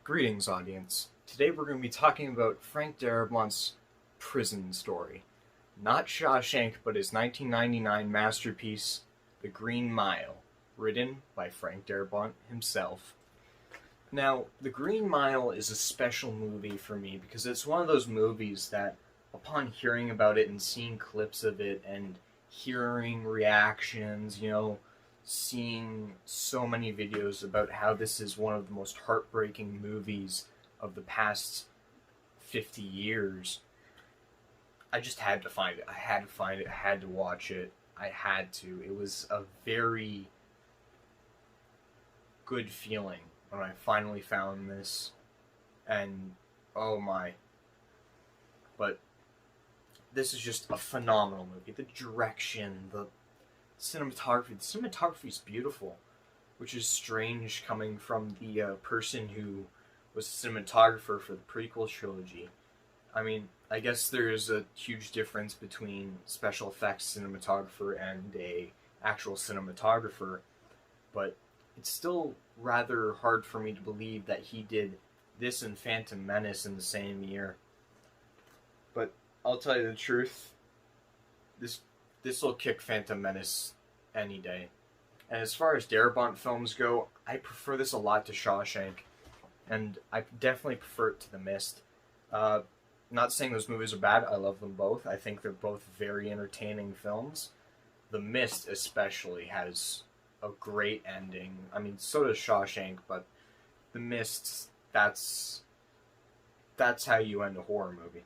Greetings, audience. Today we're going to be talking about Frank Darabont's prison story. Not Shawshank, but his 1999 masterpiece, The Green Mile, written by Frank Darabont himself. Now, The Green Mile is a special movie for me because it's one of those movies that, upon hearing about it and seeing clips of it and hearing reactions, seeing so many videos about how this is one of the most heartbreaking movies of the past 50 years, I just had to find it. I had to find it. I had to watch it. I had to. It was a very good feeling when I finally found this. And, oh my. But this is just a phenomenal movie. The direction, the cinematography is beautiful, which is strange coming from the person who was a cinematographer for the prequel trilogy. I mean, I guess there's a huge difference between special effects cinematographer and a actual cinematographer, but it's still rather hard for me to believe that he did this and Phantom Menace in the same year. But I'll tell you the truth, this will kick Phantom Menace any day. And as far as Darabont films go, I prefer this a lot to Shawshank, and I definitely prefer it to The Mist. Not saying those movies are bad, I love them both. I think they're both very entertaining films. The Mist especially has a great ending. I mean, so does Shawshank, but The Mist, that's how you end a horror movie.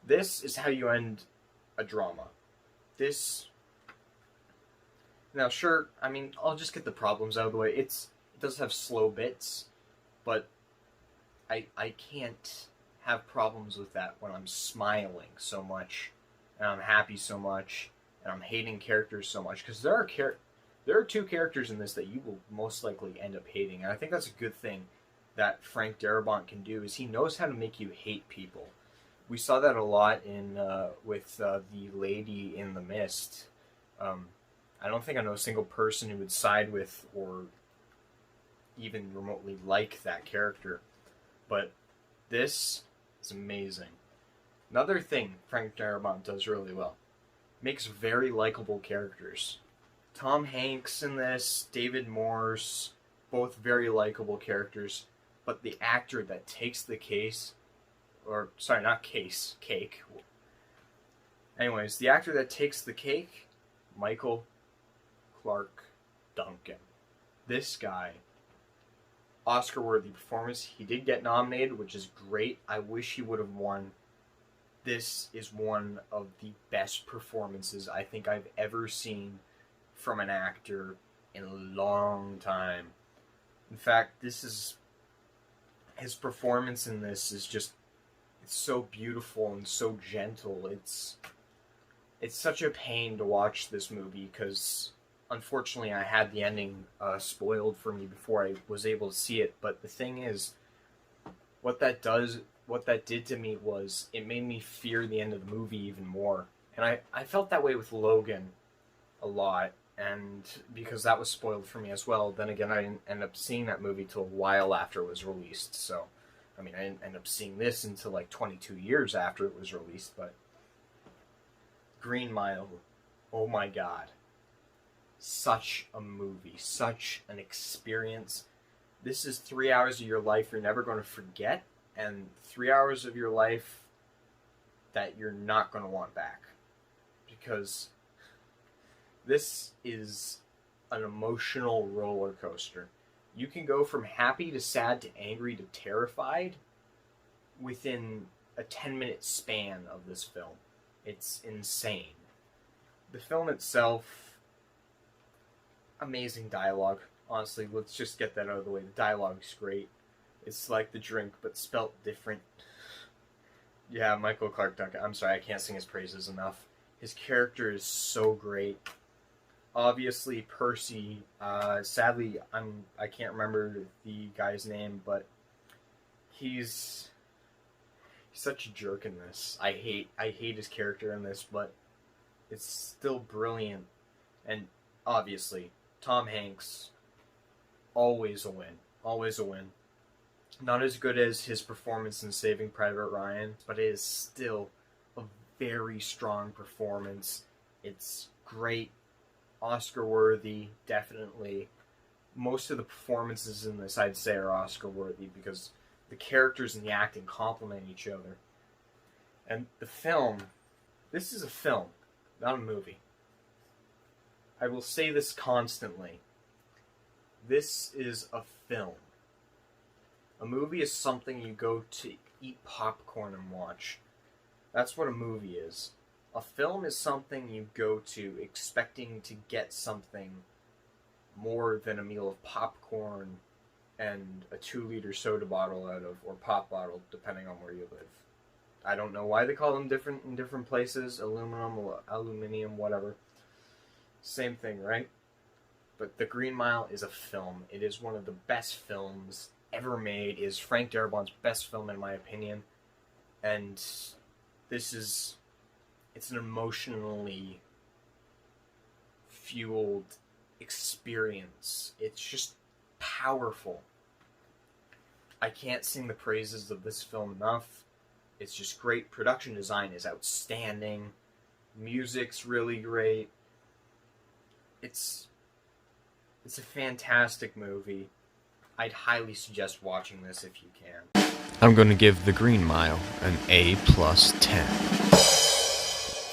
This is how you end a drama. Now, sure, I mean, I'll just get the problems out of the way. It does have slow bits, but I can't have problems with that when I'm smiling so much, and I'm happy so much, and I'm hating characters so much, because there are two characters in this that you will most likely end up hating, and I think that's a good thing that Frank Darabont can do, is he knows how to make you hate people. We saw that a lot with the lady in The Mist. I don't think I know a single person who would side with or even remotely like that character. But this is amazing. Another thing Frank Darabont does really well, makes very likable characters. Tom Hanks in this, David Morse, both very likable characters. But the actor that takes the case, or sorry, not case, cake. Anyways, the actor that takes the cake, Michael Clark Duncan. This guy, Oscar-worthy performance. He did get nominated, which is great. I wish he would have won. This is one of the best performances I think I've ever seen from an actor in a long time. In fact, his performance in this is just, it's so beautiful and so gentle. It's such a pain to watch this movie because, unfortunately, I had the ending spoiled for me before I was able to see it. But the thing is, what that did to me was it made me fear the end of the movie even more. And I felt that way with Logan a lot, and because that was spoiled for me as well. Then again, I didn't end up seeing that movie till a while after it was released. So, I mean, I didn't end up seeing this until like 22 years after it was released. But Green Mile, oh my god. Such a movie, such an experience. This is 3 hours of your life you're never going to forget, and 3 hours of your life that you're not going to want back. Because this is an emotional roller coaster. You can go from happy to sad to angry to terrified within a 10-minute span of this film. It's insane. The film itself, amazing dialogue. Honestly, let's just get that out of the way. The dialogue's great. It's like The Drink, but spelt different. Yeah, Michael Clark Duncan. I'm sorry, I can't sing his praises enough. His character is so great. Obviously, Percy. Sadly, I can't remember the guy's name, but he's such a jerk in this. I hate his character in this, but it's still brilliant. And obviously, Tom Hanks, always a win. Always a win. Not as good as his performance in Saving Private Ryan, but it is still a very strong performance. It's great, Oscar worthy, definitely. Most of the performances in this, I'd say, are Oscar worthy because the characters and the acting complement each other. And the film, this is a film, not a movie. I will say this constantly. This is a film. A movie is something you go to eat popcorn and watch. That's what a movie is. A film is something you go to expecting to get something more than a meal of popcorn and a 2-liter soda bottle out of, or pop bottle, depending on where you live. I don't know why they call them different in different places. Aluminium, whatever. Same thing, right? But The Green Mile is a film. It is one of the best films ever made. It is Frank Darabont's best film, in my opinion. And it's an emotionally fueled experience. It's just powerful. I can't sing the praises of this film enough. It's just great. Production design is outstanding. Music's really great. It's a fantastic movie. I'd highly suggest watching this if you can. I'm going to give The Green Mile an A+10.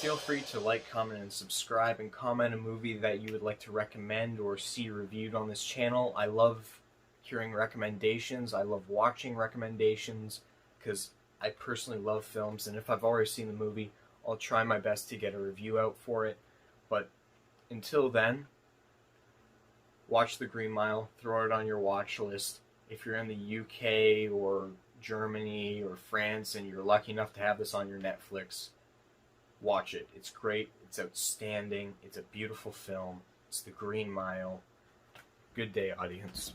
Feel free to like, comment, and subscribe, and comment a movie that you would like to recommend or see reviewed on this channel. I love hearing recommendations. I love watching recommendations because I personally love films, and if I've already seen the movie, I'll try my best to get a review out for it. But until then, watch The Green Mile, throw it on your watch list. If you're in the UK or Germany or France and you're lucky enough to have this on your Netflix, watch it. It's great. It's outstanding. It's a beautiful film. It's The Green Mile. Good day, audience.